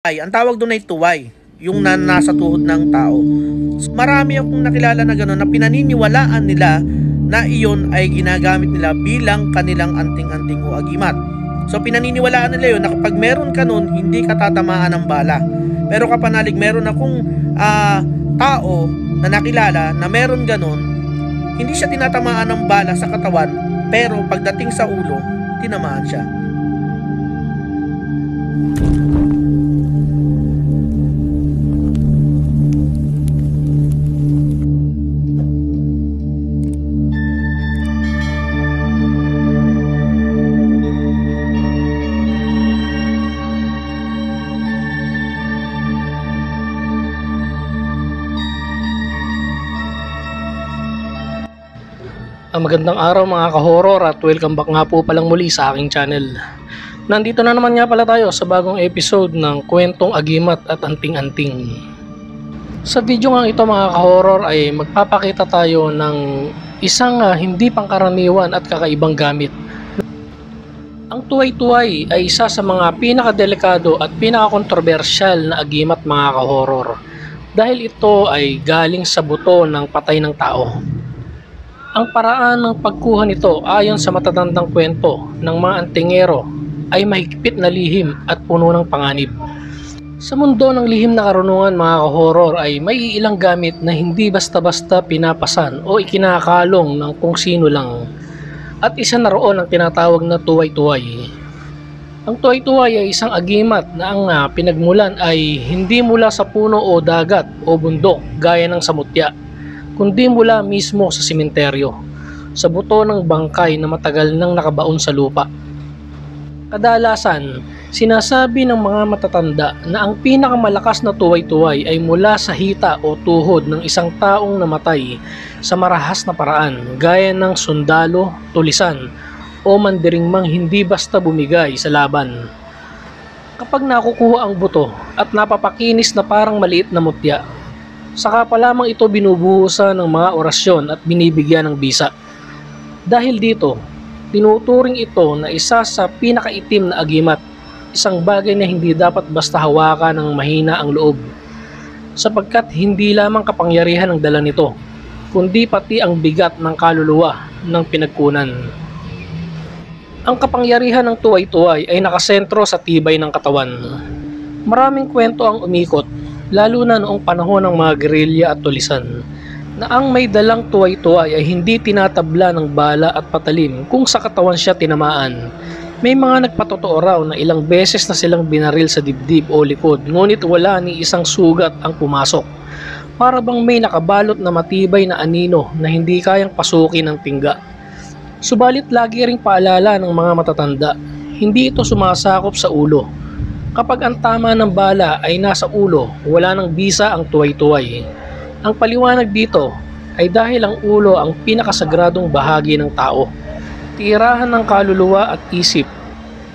Ang tawag doon ay tuway, yung nasa tuhod ng tao. Marami akong nakilala na gano'n na pinaniniwalaan nila na iyon ay ginagamit nila bilang kanilang anting-anting o agimat. So pinaniniwalaan nila yun na kapag meron ka nun, hindi ka tatamaan ng bala. Pero kapanalig meron akong tao na nakilala na meron ganun, hindi siya tinatamaan ng bala sa katawan, pero pagdating sa ulo, tinamaan siya. Magandang araw mga ka-horror at welcome back nga po palang muli sa aking channel. Nandito na naman nga pala tayo sa bagong episode ng Kwentong Agimat at Anting-Anting. Sa video nga ito mga ka-horror ay magpapakita tayo ng isang hindi pangkaraniwan at kakaibang gamit. Ang tuway-tuway ay isa sa mga pinakadelikado at pinakakontrobersyal na agimat mga ka-horror dahil ito ay galing sa buto ng patay ng tao. Ang paraan ng pagkuha nito ayon sa matatandang kwento ng mga antingero ay mahigpit na lihim at puno ng panganib. Sa mundo ng lihim na karunungan mga ka-horror ay may ilang gamit na hindi basta-basta pinapasan o ikinakalong ng kung sino lang. At isa na roon ang tinatawag na tuway-tuway. Ang tuway-tuway ay isang agimat na ang pinagmulan ay hindi mula sa puno o dagat o bundok gaya ng sa mutya, kundi mula mismo sa sementeryo, sa buto ng bangkay na matagal nang nakabaon sa lupa. Kadalasan, sinasabi ng mga matatanda na ang pinakamalakas na tuway-tuway ay mula sa hita o tuhod ng isang taong namatay sa marahas na paraan, gaya ng sundalo, tulisan, o mandiringmang hindi basta bumigay sa laban. Kapag nakukuha ang buto at napapakinis na parang maliit na mutya, saka pa lamang ito binubuhusan ng mga orasyon at binibigyan ng bisa. Dahil dito, tinuturing ito na isa sa pinakaitim na agimat, isang bagay na hindi dapat basta hawakan ng mahina ang loob, sapagkat hindi lamang kapangyarihan ang dala nito, kundi pati ang bigat ng kaluluwa ng pinagkunan. Ang kapangyarihan ng tuway-tuway ay nakasentro sa tibay ng katawan. Maraming kwento ang umikot, lalo na noong panahon ng mga gerilya at tulisan, na ang may dalang tuway-tuway ay hindi tinatabla ng bala at patalim kung sa katawan siya tinamaan. May mga nagpatotoo raw na ilang beses na silang binaril sa dibdib o likod, ngunit wala ni isang sugat ang pumasok. Para bang may nakabalot na matibay na anino na hindi kayang pasukin ng tingga. Subalit lagi ring paalala ng mga matatanda, hindi ito sumasakop sa ulo. Kapag ang tama ng bala ay nasa ulo, wala nang bisa ang tuway-tuway. Ang paliwanag dito ay dahil ang ulo ang pinakasagradong bahagi ng tao, tirahan ng kaluluwa at isip,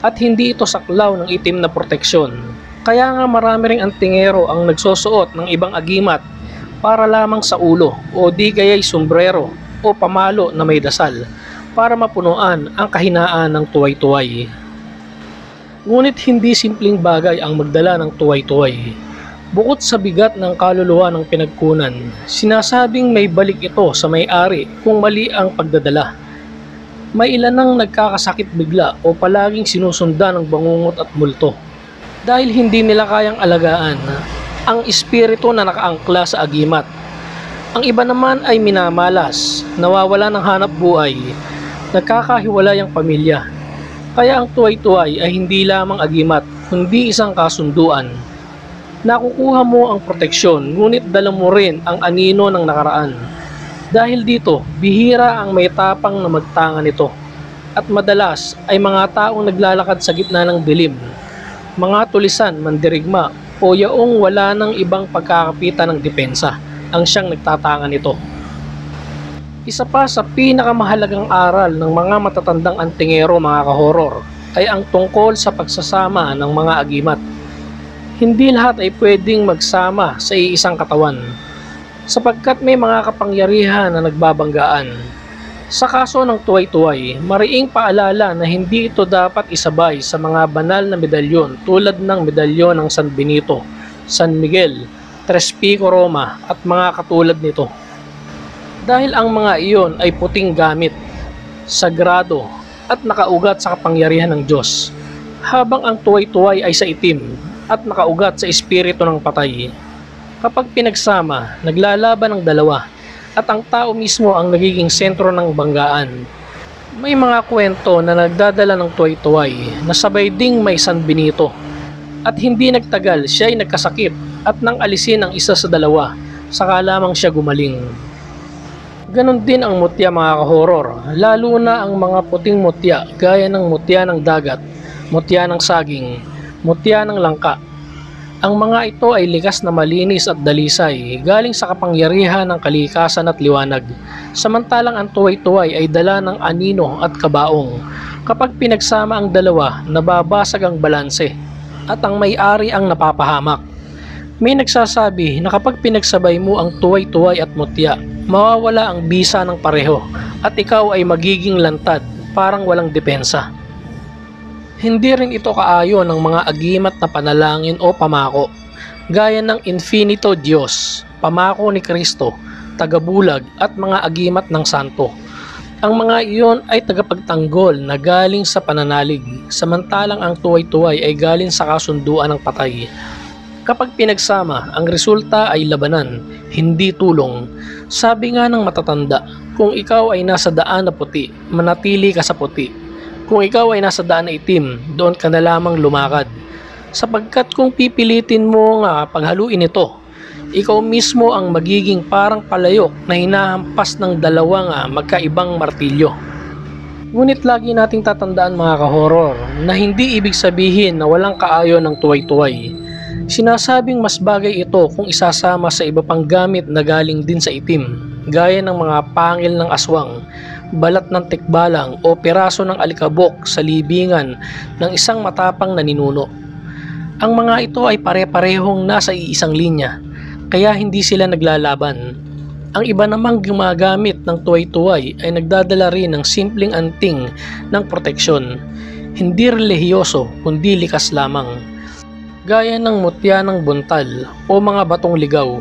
at hindi ito saklaw ng itim na proteksyon. Kaya nga marami ring antingero ang nagsusuot ng ibang agimat para lamang sa ulo o di kaya'y sombrero o pamalo na may dasal para mapunuan ang kahinaan ng tuway-tuway. Ngunit hindi simpleng bagay ang magdala ng tuway-tuway. Bukod sa bigat ng kaluluwa ng pinagkunan, sinasabing may balik ito sa may-ari kung mali ang pagdadala. May ilan ang nagkakasakit bigla o palaging sinusundan ng bangungot at multo, dahil hindi nila kayang alagaan ang espiritu na nakaangkla sa agimat. Ang iba naman ay minamalas, nawawala ng hanap buhay, nagkakahiwalay ang pamilya. Kaya ang tuway-tuway ay hindi lamang agimat, kundi isang kasunduan. Nakukuha mo ang proteksyon, ngunit dala mo rin ang anino ng nakaraan. Dahil dito, bihira ang may tapang na magtanga nito. At madalas ay mga taong naglalakad sa gitna ng dilim, mga tulisan, mandirigma, o yaong wala ng ibang pagkakapitan ng depensa ang siyang nagtatanga nito. Isa pa sa pinakamahalagang aral ng mga matatandang antingero mga ka-horror ay ang tungkol sa pagsasama ng mga agimat. Hindi lahat ay pwedeng magsama sa iisang katawan, sapagkat may mga kapangyarihan na nagbabanggaan. Sa kaso ng tuway-tuway, mariing paalala na hindi ito dapat isabay sa mga banal na medalyon tulad ng medalyon ng San Benito, San Miguel, Tres Pico Roma at mga katulad nito. Dahil ang mga iyon ay puting gamit, sagrado at nakaugat sa kapangyarihan ng Diyos, habang ang tuway-tuway ay sa itim at nakaugat sa espiritu ng patay. Kapag pinagsama, naglalaban ang dalawa at ang tao mismo ang nagiging sentro ng banggaan. May mga kwento na nagdadala ng tuway-tuway na sabay ding may San Benito at hindi nagtagal siya ay nagkasakit at nang alisin ang isa sa dalawa, saka lamang siya gumaling. Ganon din ang mutya mga kahoror, lalo na ang mga puting mutya gaya ng mutya ng dagat, mutya ng saging, mutya ng langka. Ang mga ito ay likas na malinis at dalisay, galing sa kapangyarihan ng kalikasan at liwanag. Samantalang ang tuway-tuway ay dala ng anino at kabaong. Kapag pinagsama ang dalawa, nababasag ang balanse at ang may-ari ang napapahamak. May nagsasabi na kapag pinagsabay mo ang tuway-tuway at mutya, mawawala ang bisa ng pareho at ikaw ay magiging lantad, parang walang depensa. Hindi rin ito kaayon ng mga agimat na panalangin o pamako, gaya ng Infinito Diyos, pamako ni Kristo, tagabulag at mga agimat ng santo. Ang mga iyon ay tagapagtanggol na galing sa pananalig, samantalang ang tuway-tuway ay galing sa kasunduan ng patay. Kapag pinagsama, ang resulta ay labanan, hindi tulong. Sabi nga ng matatanda, kung ikaw ay nasa daan na puti, manatili ka sa puti. Kung ikaw ay nasa daan na itim, doon ka na lamang lumakad. Sapagkat kung pipilitin mo nga paghaluin ito, ikaw mismo ang magiging parang palayok na hinahampas ng dalawang magkaibang martilyo. Ngunit lagi nating tatandaan mga kahoror na hindi ibig sabihin na walang kaayon ng tuway-tuway. Sinasabing mas bagay ito kung isasama sa iba pang gamit na galing din sa itim, gaya ng mga pangil ng aswang, balat ng tikbalang o piraso ng alikabok sa libingan ng isang matapang na ninuno. Ang mga ito ay pare-parehong nasa iisang linya, kaya hindi sila naglalaban. Ang iba namang gumagamit ng tuway-tuway ay nagdadala rin ng simpleng anting ng proteksyon, hindi relihiyoso kundi likas lamang, gaya ng mutya ng buntal o mga batong ligaw,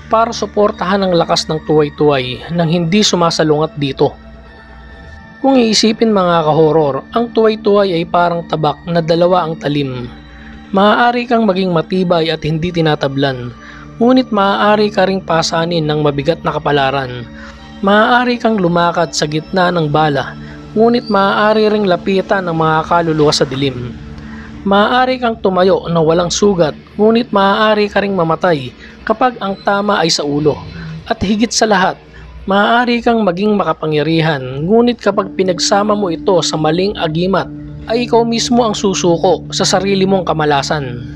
para suportahan ang lakas ng tuway-tuway nang hindi sumasalungat dito. Kung iisipin mga kahoror, ang tuway-tuway ay parang tabak na dalawa ang talim. Maaari kang maging matibay at hindi tinatablan, ngunit maaari ka ring pasanin ng mabigat na kapalaran. Maaari kang lumakad sa gitna ng bala, ngunit maaari ring lapitan ng mga kaluluwa sa dilim. Maaari kang tumayo na walang sugat, ngunit maaari ka ring mamatay kapag ang tama ay sa ulo. At higit sa lahat, maaari kang maging makapangyarihan, ngunit kapag pinagsama mo ito sa maling agimat, ay ikaw mismo ang susuko sa sarili mong kamalasan.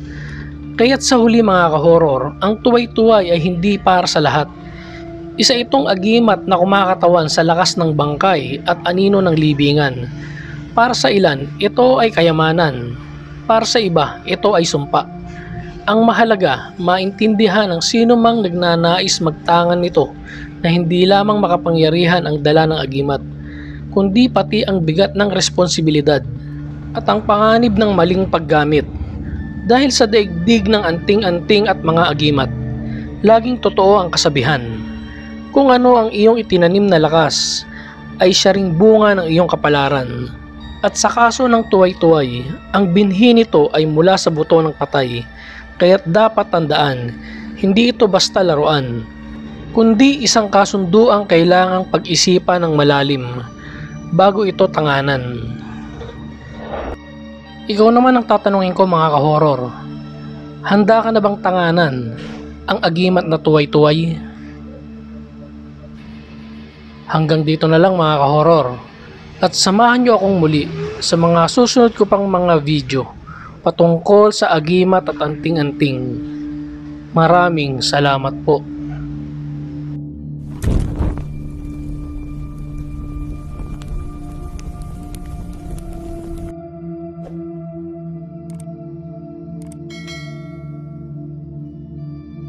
Kaya't sa huli mga kahoror, ang tuway-tuway ay hindi para sa lahat. Isa itong agimat na kumakatawan sa lakas ng bangkay at anino ng libingan. Para sa ilan, ito ay kayamanan. Para sa iba, ito ay sumpa. Ang mahalaga, maintindihan ng sino mang nagnanais magtangan nito na hindi lamang makapangyarihan ang dala ng agimat, kundi pati ang bigat ng responsibilidad at ang panganib ng maling paggamit. Dahil sa daigdig ng anting-anting at mga agimat, laging totoo ang kasabihan. Kung ano ang iyong itinanim na lakas, ay siya ring bunga ng iyong kapalaran. At sa kaso ng tuway-tuway, ang binhi nito ay mula sa buto ng patay, kaya't dapat tandaan, hindi ito basta laruan, kundi isang kasunduang kailangang pag-isipan ng malalim bago ito tanganan. Ikaw naman ang tatanungin ko mga kahoror, handa ka na bang tanganan ang agimat na tuway-tuway? Hanggang dito na lang mga kahoror, at samahan nyo akong muli sa mga susunod ko pang mga video patungkol sa agimat at anting-anting. Maraming salamat po.